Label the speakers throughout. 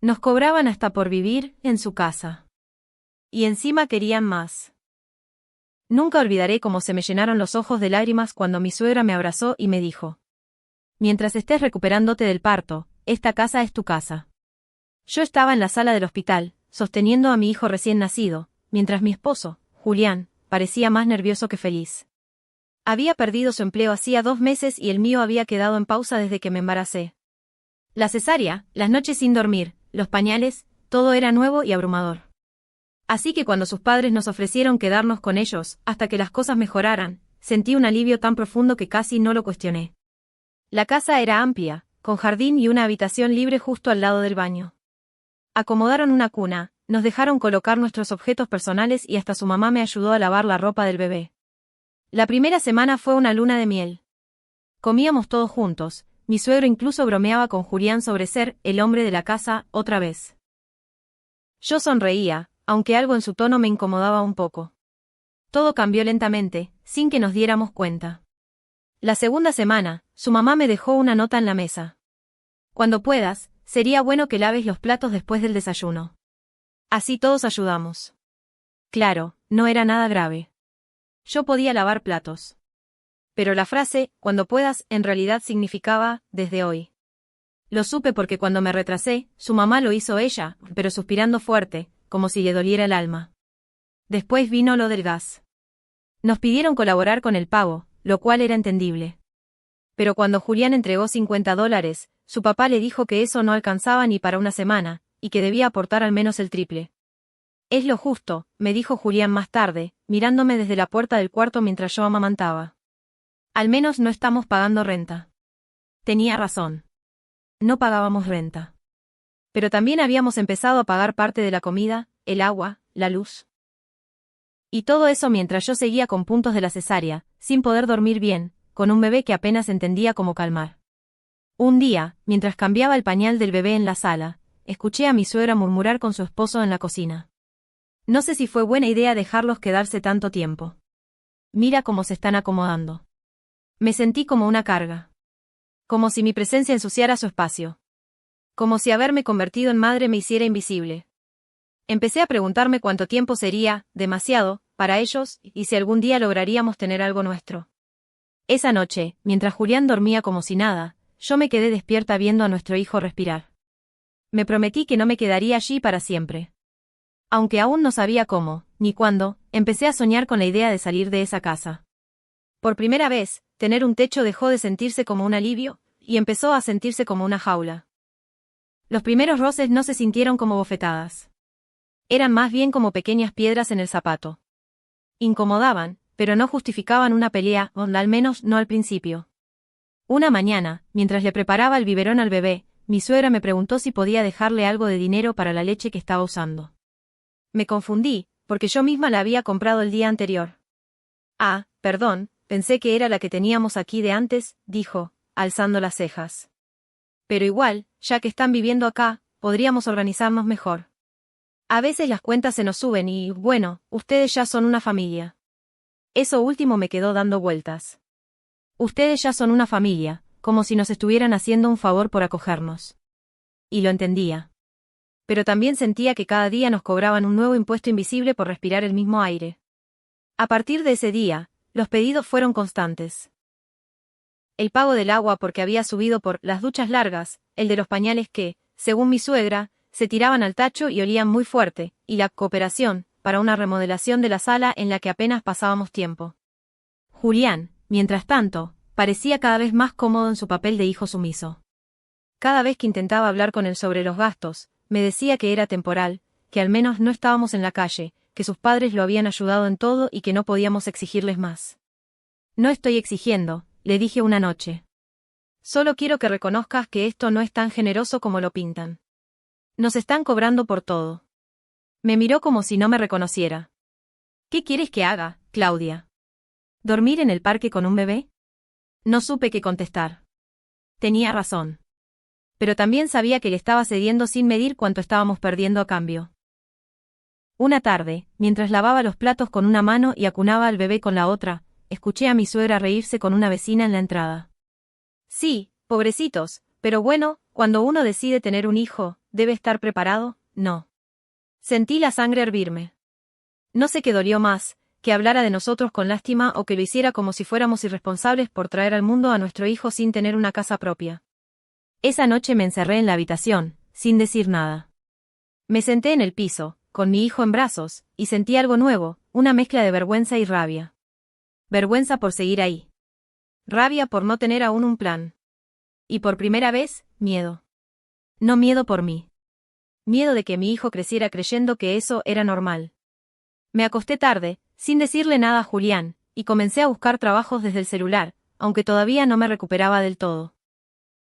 Speaker 1: Nos cobraban hasta por vivir en su casa. Y encima querían más. Nunca olvidaré cómo se me llenaron los ojos de lágrimas cuando mi suegra me abrazó y me dijo: mientras estés recuperándote del parto, esta casa es tu casa. Yo estaba en la sala del hospital, sosteniendo a mi hijo recién nacido, mientras mi esposo, Julián, parecía más nervioso que feliz. Había perdido su empleo hacía 2 meses y el mío había quedado en pausa desde que me embaracé. La cesárea, las noches sin dormir, los pañales, todo era nuevo y abrumador. Así que cuando sus padres nos ofrecieron quedarnos con ellos, hasta que las cosas mejoraran, sentí un alivio tan profundo que casi no lo cuestioné. La casa era amplia, con jardín y una habitación libre justo al lado del baño. Acomodaron una cuna, nos dejaron colocar nuestros objetos personales y hasta su mamá me ayudó a lavar la ropa del bebé. La primera semana fue una luna de miel. Comíamos todos juntos, mi suegro incluso bromeaba con Julián sobre ser el hombre de la casa otra vez. Yo sonreía, aunque algo en su tono me incomodaba un poco. Todo cambió lentamente, sin que nos diéramos cuenta. La segunda semana, su mamá me dejó una nota en la mesa. Cuando puedas, sería bueno que laves los platos después del desayuno. Así todos ayudamos. Claro, no era nada grave. Yo podía lavar platos. Pero la frase, cuando puedas, en realidad significaba, desde hoy. Lo supe porque cuando me retrasé, su mamá lo hizo ella, pero suspirando fuerte, como si le doliera el alma. Después vino lo del gas. Nos pidieron colaborar con el pago, lo cual era entendible. Pero cuando Julián entregó $50, su papá le dijo que eso no alcanzaba ni para una semana, y que debía aportar al menos el triple. Es lo justo, me dijo Julián más tarde, mirándome desde la puerta del cuarto mientras yo amamantaba. Al menos no estamos pagando renta. Tenía razón. No pagábamos renta. Pero también habíamos empezado a pagar parte de la comida, el agua, la luz. Y todo eso mientras yo seguía con puntos de la cesárea, sin poder dormir bien, con un bebé que apenas entendía cómo calmar. Un día, mientras cambiaba el pañal del bebé en la sala, escuché a mi suegra murmurar con su esposo en la cocina. No sé si fue buena idea dejarlos quedarse tanto tiempo. Mira cómo se están acomodando. Me sentí como una carga. Como si mi presencia ensuciara su espacio. Como si haberme convertido en madre me hiciera invisible. Empecé a preguntarme cuánto tiempo sería, demasiado, para ellos, y si algún día lograríamos tener algo nuestro. Esa noche, mientras Julián dormía como si nada, yo me quedé despierta viendo a nuestro hijo respirar. Me prometí que no me quedaría allí para siempre. Aunque aún no sabía cómo, ni cuándo, empecé a soñar con la idea de salir de esa casa. Por primera vez, tener un techo dejó de sentirse como un alivio, y empezó a sentirse como una jaula. Los primeros roces no se sintieron como bofetadas. Eran más bien como pequeñas piedras en el zapato. Incomodaban, pero no justificaban una pelea, o al menos no al principio. Una mañana, mientras le preparaba el biberón al bebé, mi suegra me preguntó si podía dejarle algo de dinero para la leche que estaba usando. Me confundí, porque yo misma la había comprado el día anterior. Ah, perdón, pensé que era la que teníamos aquí de antes, dijo, alzando las cejas. Pero igual, ya que están viviendo acá, podríamos organizarnos mejor. A veces las cuentas se nos suben y, bueno, ustedes ya son una familia. Eso último me quedó dando vueltas. Ustedes ya son una familia, como si nos estuvieran haciendo un favor por acogernos. Y lo entendía. Pero también sentía que cada día nos cobraban un nuevo impuesto invisible por respirar el mismo aire. A partir de ese día, los pedidos fueron constantes. El pago del agua porque había subido por las duchas largas, el de los pañales que, según mi suegra, se tiraban al tacho y olían muy fuerte, y la cooperación, para una remodelación de la sala en la que apenas pasábamos tiempo. Julián, mientras tanto, parecía cada vez más cómodo en su papel de hijo sumiso. Cada vez que intentaba hablar con él sobre los gastos, me decía que era temporal, que al menos no estábamos en la calle, que sus padres lo habían ayudado en todo y que no podíamos exigirles más. No estoy exigiendo, le dije una noche. Solo quiero que reconozcas que esto no es tan generoso como lo pintan. Nos están cobrando por todo. Me miró como si no me reconociera. ¿Qué quieres que haga, Claudia? ¿Dormir en el parque con un bebé? No supe qué contestar. Tenía razón. Pero también sabía que le estaba cediendo sin medir cuánto estábamos perdiendo a cambio. Una tarde, mientras lavaba los platos con una mano y acunaba al bebé con la otra, escuché a mi suegra reírse con una vecina en la entrada. Sí, pobrecitos, pero bueno, cuando uno decide tener un hijo, ¿debe estar preparado? No. Sentí la sangre hervirme. No sé qué dolió más, que hablara de nosotros con lástima o que lo hiciera como si fuéramos irresponsables por traer al mundo a nuestro hijo sin tener una casa propia. Esa noche me encerré en la habitación, sin decir nada. Me senté en el piso, con mi hijo en brazos, y sentí algo nuevo, una mezcla de vergüenza y rabia. Vergüenza por seguir ahí. Rabia por no tener aún un plan. Y por primera vez, miedo. No miedo por mí. Miedo de que mi hijo creciera creyendo que eso era normal. Me acosté tarde, sin decirle nada a Julián, y comencé a buscar trabajos desde el celular, aunque todavía no me recuperaba del todo.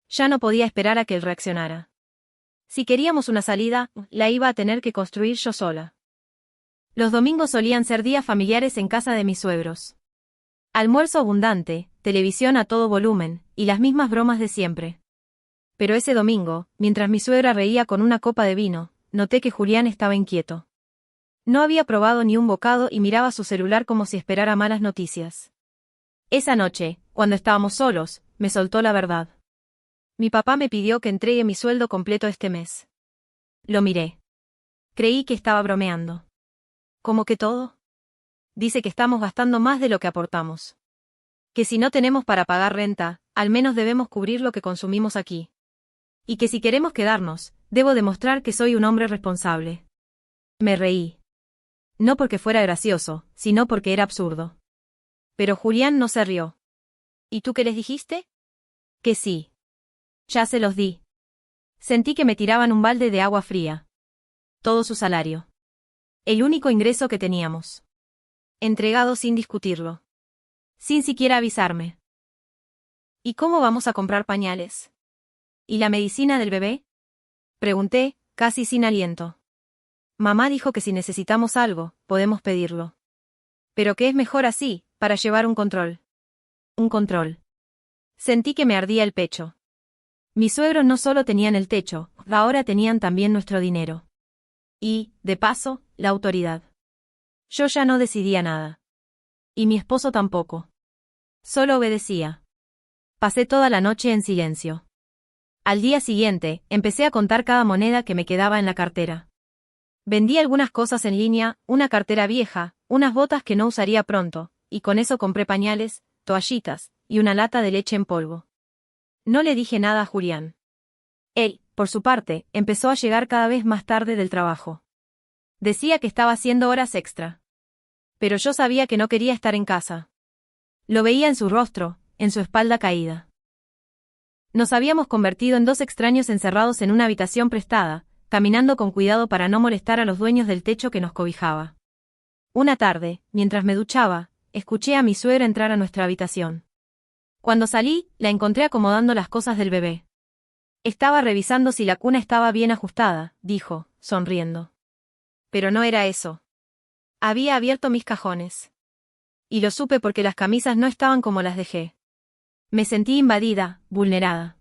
Speaker 1: Ya no podía esperar a que él reaccionara. Si queríamos una salida, la iba a tener que construir yo sola. Los domingos solían ser días familiares en casa de mis suegros. Almuerzo abundante, televisión a todo volumen, y las mismas bromas de siempre. Pero ese domingo, mientras mi suegra reía con una copa de vino, noté que Julián estaba inquieto. No había probado ni un bocado y miraba su celular como si esperara malas noticias. Esa noche, cuando estábamos solos, me soltó la verdad. Mi papá me pidió que entregue mi sueldo completo este mes. Lo miré. Creí que estaba bromeando. ¿Cómo que todo? Dice que estamos gastando más de lo que aportamos. Que si no tenemos para pagar renta, al menos debemos cubrir lo que consumimos aquí. Y que si queremos quedarnos, debo demostrar que soy un hombre responsable. Me reí. No porque fuera gracioso, sino porque era absurdo. Pero Julián no se rió. ¿Y tú qué les dijiste? Que sí. Ya se los di. Sentí que me tiraban un balde de agua fría. Todo su salario. El único ingreso que teníamos. Entregado sin discutirlo. Sin siquiera avisarme. ¿Y cómo vamos a comprar pañales? ¿Y la medicina del bebé? Pregunté, casi sin aliento. Mamá dijo que si necesitamos algo, podemos pedirlo. Pero que es mejor así, para llevar un control. Un control. Sentí que me ardía el pecho. Mis suegros no solo tenían el techo, ahora tenían también nuestro dinero. Y, de paso, la autoridad. Yo ya no decidía nada. Y mi esposo tampoco. Solo obedecía. Pasé toda la noche en silencio. Al día siguiente, empecé a contar cada moneda que me quedaba en la cartera. Vendí algunas cosas en línea, una cartera vieja, unas botas que no usaría pronto, y con eso compré pañales, toallitas, y una lata de leche en polvo. No le dije nada a Julián. Él, por su parte, empezó a llegar cada vez más tarde del trabajo. Decía que estaba haciendo horas extra. Pero yo sabía que no quería estar en casa. Lo veía en su rostro, en su espalda caída. Nos habíamos convertido en dos extraños encerrados en una habitación prestada, caminando con cuidado para no molestar a los dueños del techo que nos cobijaba. Una tarde, mientras me duchaba, escuché a mi suegra entrar a nuestra habitación. Cuando salí, la encontré acomodando las cosas del bebé. Estaba revisando si la cuna estaba bien ajustada, dijo, sonriendo. Pero no era eso. Había abierto mis cajones. Y lo supe porque las camisas no estaban como las dejé. Me sentí invadida, vulnerada.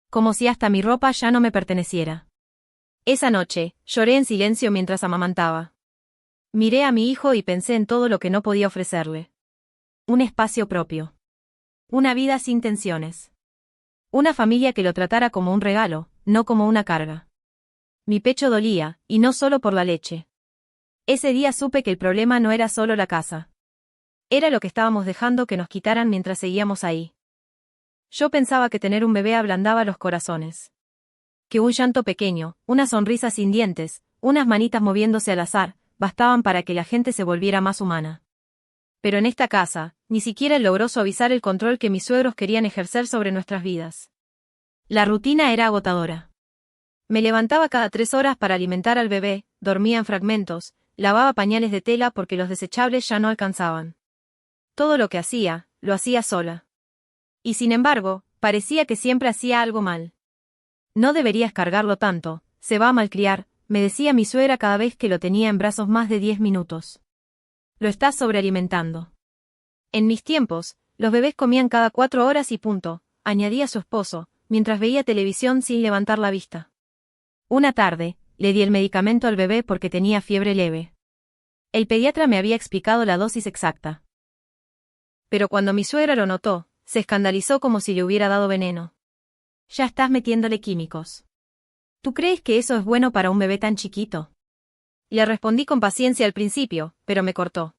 Speaker 1: Como si hasta mi ropa ya no me perteneciera. Esa noche, lloré en silencio mientras amamantaba. Miré a mi hijo y pensé en todo lo que no podía ofrecerle. Un espacio propio. Una vida sin tensiones. Una familia que lo tratara como un regalo, no como una carga. Mi pecho dolía, y no solo por la leche. Ese día supe que el problema no era solo la casa. Era lo que estábamos dejando que nos quitaran mientras seguíamos ahí. Yo pensaba que tener un bebé ablandaba los corazones. Que un llanto pequeño, una sonrisa sin dientes, unas manitas moviéndose al azar, bastaban para que la gente se volviera más humana. Pero en esta casa, ni siquiera él logró suavizar el control que mis suegros querían ejercer sobre nuestras vidas. La rutina era agotadora. Me levantaba cada 3 horas para alimentar al bebé, dormía en fragmentos, lavaba pañales de tela porque los desechables ya no alcanzaban. Todo lo que hacía, lo hacía sola. Y sin embargo, parecía que siempre hacía algo mal. No deberías cargarlo tanto, se va a malcriar, me decía mi suegra cada vez que lo tenía en brazos más de 10 minutos. Lo estás sobrealimentando. En mis tiempos, los bebés comían cada 4 horas y punto, añadía su esposo, mientras veía televisión sin levantar la vista. Una tarde, le di el medicamento al bebé porque tenía fiebre leve. El pediatra me había explicado la dosis exacta. Pero cuando mi suegra lo notó, se escandalizó como si le hubiera dado veneno. Ya estás metiéndole químicos. ¿Tú crees que eso es bueno para un bebé tan chiquito? Le respondí con paciencia al principio, pero me cortó.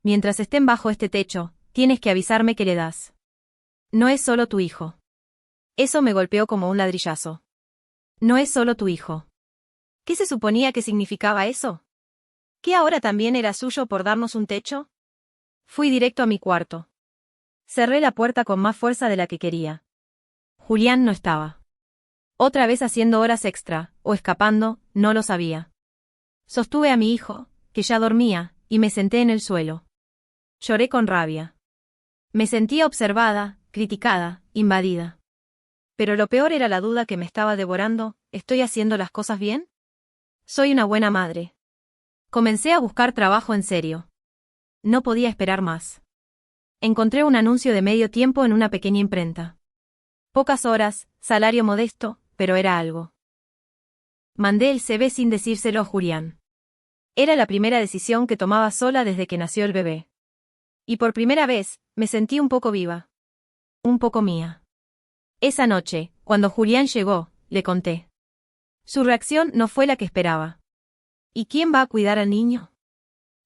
Speaker 1: Mientras estén bajo este techo, tienes que avisarme que le das. No es solo tu hijo. Eso me golpeó como un ladrillazo. No es solo tu hijo. ¿Qué se suponía que significaba eso? ¿Que ahora también era suyo por darnos un techo? Fui directo a mi cuarto. Cerré la puerta con más fuerza de la que quería. Julián no estaba. Otra vez haciendo horas extra, o escapando, no lo sabía. Sostuve a mi hijo, que ya dormía, y me senté en el suelo. Lloré con rabia. Me sentía observada, criticada, invadida. Pero lo peor era la duda que me estaba devorando: ¿estoy haciendo las cosas bien? ¿Soy una buena madre? Comencé a buscar trabajo en serio. No podía esperar más. Encontré un anuncio de medio tiempo en una pequeña imprenta. Pocas horas, salario modesto, pero era algo. Mandé el CV sin decírselo a Julián. Era la primera decisión que tomaba sola desde que nació el bebé. Y por primera vez, me sentí un poco viva. Un poco mía. Esa noche, cuando Julián llegó, le conté. Su reacción no fue la que esperaba. ¿Y quién va a cuidar al niño?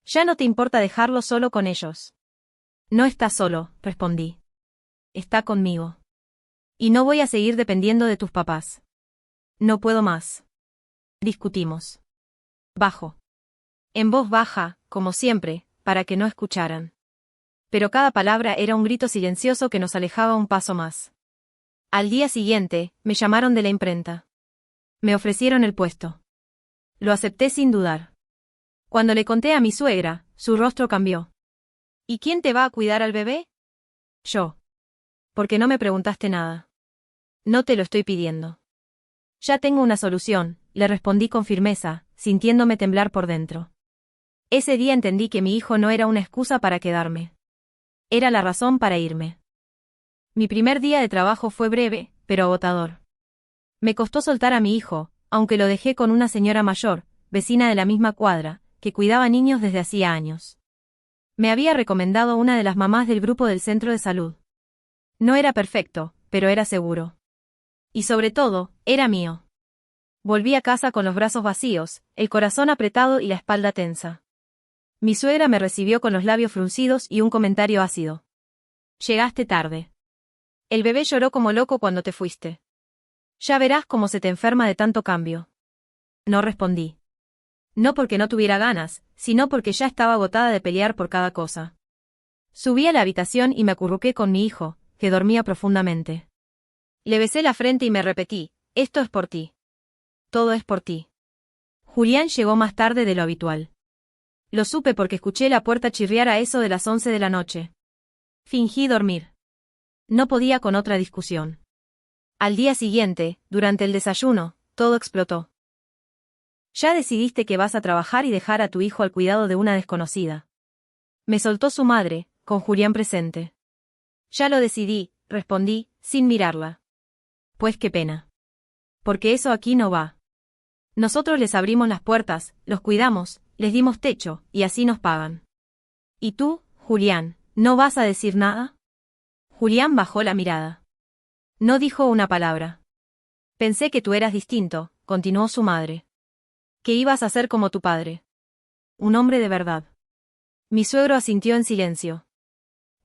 Speaker 1: Ya no te importa dejarlo solo con ellos. No está solo, respondí. Está conmigo. Y no voy a seguir dependiendo de tus papás. No puedo más. Discutimos. Bajo. En voz baja, como siempre, para que no escucharan. Pero cada palabra era un grito silencioso que nos alejaba un paso más. Al día siguiente, me llamaron de la imprenta. Me ofrecieron el puesto. Lo acepté sin dudar. Cuando le conté a mi suegra, su rostro cambió. ¿Y quién te va a cuidar al bebé? Yo. ¿Por qué no me preguntaste nada? No te lo estoy pidiendo. Ya tengo una solución, le respondí con firmeza, sintiéndome temblar por dentro. Ese día entendí que mi hijo no era una excusa para quedarme. Era la razón para irme. Mi primer día de trabajo fue breve, pero agotador. Me costó soltar a mi hijo, aunque lo dejé con una señora mayor, vecina de la misma cuadra, que cuidaba niños desde hacía años. Me había recomendado una de las mamás del grupo del centro de salud. No era perfecto, pero era seguro. Y sobre todo, era mío. Volví a casa con los brazos vacíos, el corazón apretado y la espalda tensa. Mi suegra me recibió con los labios fruncidos y un comentario ácido. Llegaste tarde. El bebé lloró como loco cuando te fuiste. Ya verás cómo se te enferma de tanto cambio. No respondí. No porque no tuviera ganas, sino porque ya estaba agotada de pelear por cada cosa. Subí a la habitación y me acurruqué con mi hijo, que dormía profundamente. Le besé la frente y me repetí: esto es por ti. Todo es por ti. Julián llegó más tarde de lo habitual. Lo supe porque escuché la puerta chirriar a eso de las 11 de la noche. Fingí dormir. No podía con otra discusión. Al día siguiente, durante el desayuno, todo explotó. ¿Ya decidiste que vas a trabajar y dejar a tu hijo al cuidado de una desconocida? Me soltó su madre, con Julián presente. Ya lo decidí, respondí, sin mirarla. Pues qué pena. Porque eso aquí no va. Nosotros les abrimos las puertas, los cuidamos, les dimos techo, y así nos pagan. ¿Y tú, Julián, no vas a decir nada? Julián bajó la mirada. No dijo una palabra. Pensé que tú eras distinto, continuó su madre. Que ibas a ser como tu padre. Un hombre de verdad. Mi suegro asintió en silencio.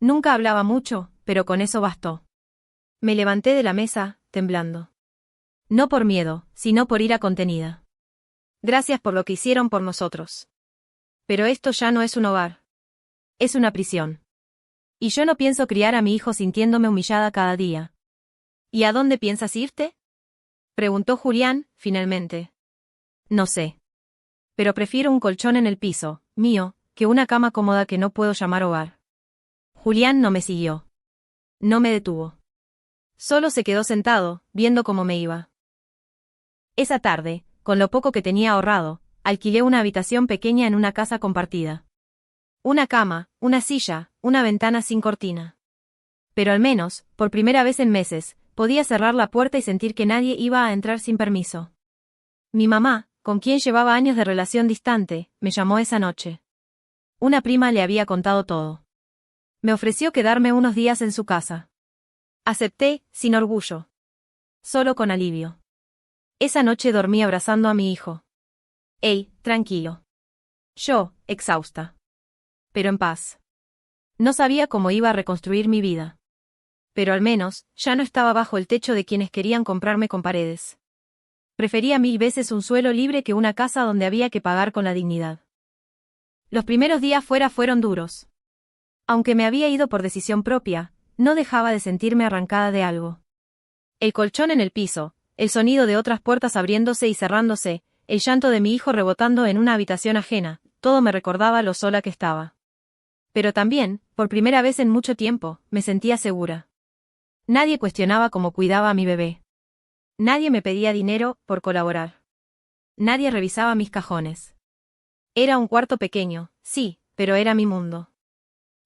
Speaker 1: Nunca hablaba mucho, pero con eso bastó. Me levanté de la mesa, temblando. No por miedo, sino por ira contenida. Gracias por lo que hicieron por nosotros. Pero esto ya no es un hogar. Es una prisión. Y yo no pienso criar a mi hijo sintiéndome humillada cada día. ¿Y a dónde piensas irte? Preguntó Julián, finalmente. No sé. Pero prefiero un colchón en el piso, mío, que una cama cómoda que no puedo llamar hogar. Julián no me siguió. No me detuvo. Solo se quedó sentado, viendo cómo me iba. Esa tarde, con lo poco que tenía ahorrado, alquilé una habitación pequeña en una casa compartida. Una cama, una silla, una ventana sin cortina. Pero al menos, por primera vez en meses, podía cerrar la puerta y sentir que nadie iba a entrar sin permiso. Mi mamá, con quien llevaba años de relación distante, me llamó esa noche. Una prima le había contado todo. Me ofreció quedarme unos días en su casa. Acepté, sin orgullo. Solo con alivio. Esa noche dormí abrazando a mi hijo. Él, tranquilo. Yo, exhausta. Pero en paz. No sabía cómo iba a reconstruir mi vida. Pero al menos, ya no estaba bajo el techo de quienes querían comprarme con paredes. Prefería 1000 veces un suelo libre que una casa donde había que pagar con la dignidad. Los primeros días fuera fueron duros. Aunque me había ido por decisión propia, no dejaba de sentirme arrancada de algo. El colchón en el piso, el sonido de otras puertas abriéndose y cerrándose, el llanto de mi hijo rebotando en una habitación ajena, todo me recordaba lo sola que estaba. Pero también, por primera vez en mucho tiempo, me sentía segura. Nadie cuestionaba cómo cuidaba a mi bebé. Nadie me pedía dinero por colaborar. Nadie revisaba mis cajones. Era un cuarto pequeño, sí, pero era mi mundo.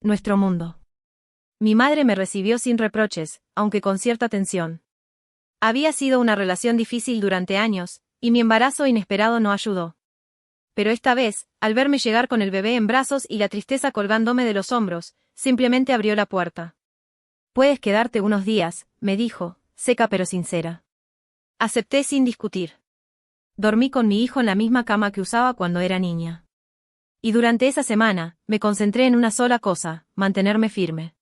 Speaker 1: Nuestro mundo. Mi madre me recibió sin reproches, aunque con cierta tensión. Había sido una relación difícil durante años, y mi embarazo inesperado no ayudó. Pero esta vez, al verme llegar con el bebé en brazos y la tristeza colgándome de los hombros, simplemente abrió la puerta. «Puedes quedarte unos días», me dijo, seca pero sincera. Acepté sin discutir. Dormí con mi hijo en la misma cama que usaba cuando era niña. Y durante esa semana, me concentré en una sola cosa, mantenerme firme.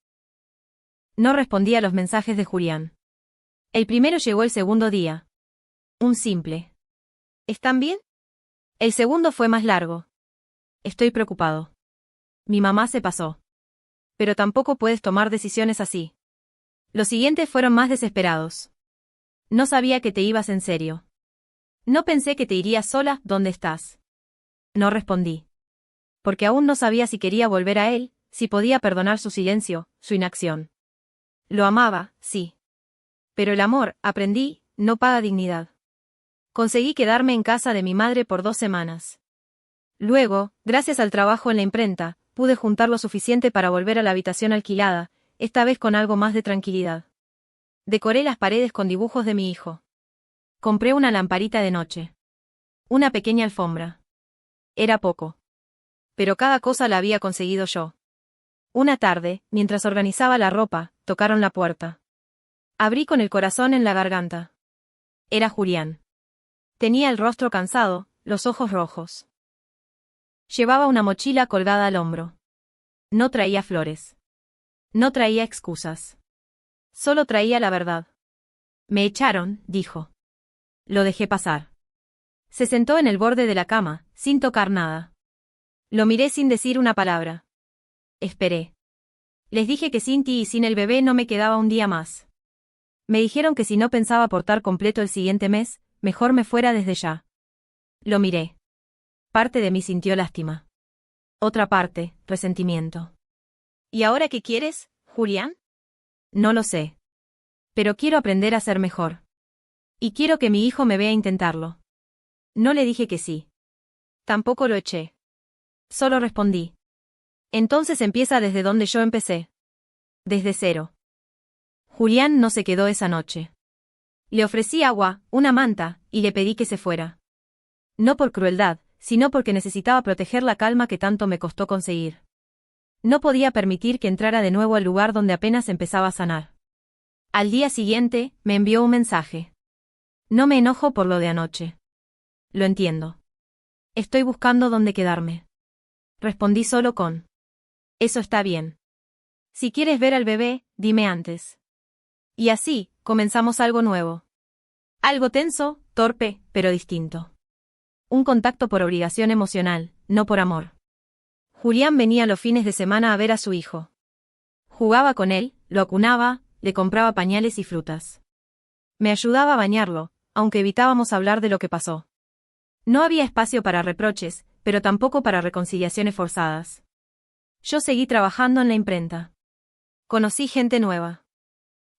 Speaker 1: No respondí a los mensajes de Julián. El primero llegó el segundo día. Un simple. ¿Están bien? El segundo fue más largo. Estoy preocupado. Mi mamá se pasó. Pero tampoco puedes tomar decisiones así. Los siguientes fueron más desesperados. No sabía que te ibas en serio. No pensé que te irías sola, ¿dónde estás? No respondí. Porque aún no sabía si quería volver a él, si podía perdonar su silencio, su inacción. Lo amaba, sí. Pero el amor, aprendí, no paga dignidad. Conseguí quedarme en casa de mi madre por 2 semanas. Luego, gracias al trabajo en la imprenta, pude juntar lo suficiente para volver a la habitación alquilada, esta vez con algo más de tranquilidad. Decoré las paredes con dibujos de mi hijo. Compré una lamparita de noche. Una pequeña alfombra. Era poco. Pero cada cosa la había conseguido yo. Una tarde, mientras organizaba la ropa, tocaron la puerta. Abrí con el corazón en la garganta. Era Julián. Tenía el rostro cansado, los ojos rojos. Llevaba una mochila colgada al hombro. No traía flores. No traía excusas. Solo traía la verdad. Me echaron, dijo. Lo dejé pasar. Se sentó en el borde de la cama, sin tocar nada. Lo miré sin decir una palabra. Esperé. Les dije que sin ti y sin el bebé no me quedaba un día más. Me dijeron que si no pensaba aportar completo el siguiente mes, mejor me fuera desde ya. Lo miré. Parte de mí sintió lástima. Otra parte, resentimiento. ¿Y ahora qué quieres, Julián? No lo sé. Pero quiero aprender a ser mejor. Y quiero que mi hijo me vea intentarlo. No le dije que sí. Tampoco lo eché. Solo respondí. Entonces empieza desde donde yo empecé. Desde cero. Julián no se quedó esa noche. Le ofrecí agua, una manta, y le pedí que se fuera. No por crueldad, sino porque necesitaba proteger la calma que tanto me costó conseguir. No podía permitir que entrara de nuevo al lugar donde apenas empezaba a sanar. Al día siguiente, me envió un mensaje. No me enojo por lo de anoche. Lo entiendo. Estoy buscando dónde quedarme. Respondí solo con. Eso está bien. Si quieres ver al bebé, dime antes. Y así, comenzamos algo nuevo. Algo tenso, torpe, pero distinto. Un contacto por obligación emocional, no por amor. Julián venía los fines de semana a ver a su hijo. Jugaba con él, lo acunaba, le compraba pañales y frutas. Me ayudaba a bañarlo, aunque evitábamos hablar de lo que pasó. No había espacio para reproches, pero tampoco para reconciliaciones forzadas. Yo seguí trabajando en la imprenta. Conocí gente nueva.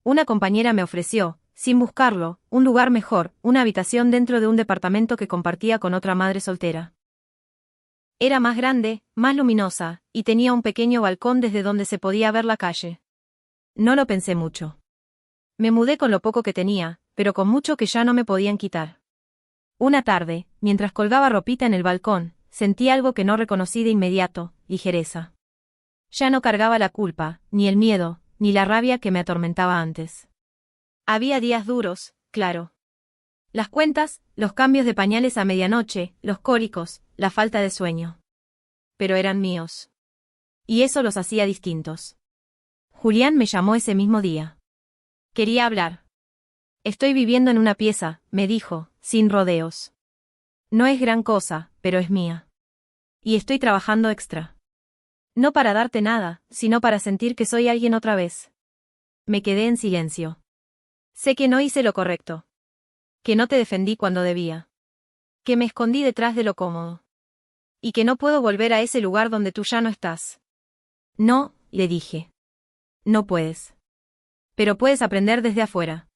Speaker 1: Una compañera me ofreció, sin buscarlo, un lugar mejor, una habitación dentro de un departamento que compartía con otra madre soltera. Era más grande, más luminosa, y tenía un pequeño balcón desde donde se podía ver la calle. No lo pensé mucho. Me mudé con lo poco que tenía, pero con mucho que ya no me podían quitar. Una tarde, mientras colgaba ropita en el balcón, sentí algo que no reconocí de inmediato, ligereza. Ya no cargaba la culpa, ni el miedo, ni la rabia que me atormentaba antes. Había días duros, claro. Las cuentas, los cambios de pañales a medianoche, los cólicos, la falta de sueño. Pero eran míos. Y eso los hacía distintos. Julián me llamó ese mismo día. Quería hablar. Estoy viviendo en una pieza, me dijo, sin rodeos. No es gran cosa, pero es mía. Y estoy trabajando extra. No para darte nada, sino para sentir que soy alguien otra vez. Me quedé en silencio. Sé que no hice lo correcto. Que no te defendí cuando debía. Que me escondí detrás de lo cómodo. Y que no puedo volver a ese lugar donde tú ya no estás. No, le dije. No puedes. Pero puedes aprender desde afuera.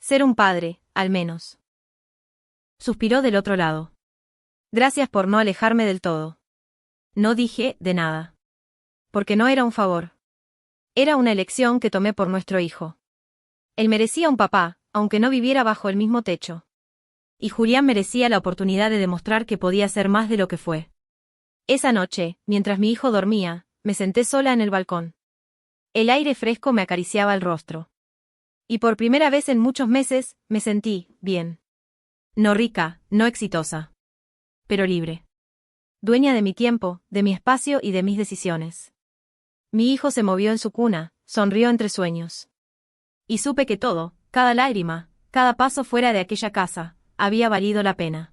Speaker 1: Ser un padre, al menos. Suspiró del otro lado. Gracias por no alejarme del todo. No dije, de nada. Porque no era un favor. Era una elección que tomé por nuestro hijo. Él merecía un papá, aunque no viviera bajo el mismo techo. Y Julián merecía la oportunidad de demostrar que podía ser más de lo que fue. Esa noche, mientras mi hijo dormía, me senté sola en el balcón. El aire fresco me acariciaba el rostro. Y por primera vez en muchos meses, me sentí bien. No rica, no exitosa. Pero libre. Dueña de mi tiempo, de mi espacio y de mis decisiones. Mi hijo se movió en su cuna, sonrió entre sueños. Y supe que todo, cada lágrima, cada paso fuera de aquella casa, había valido la pena.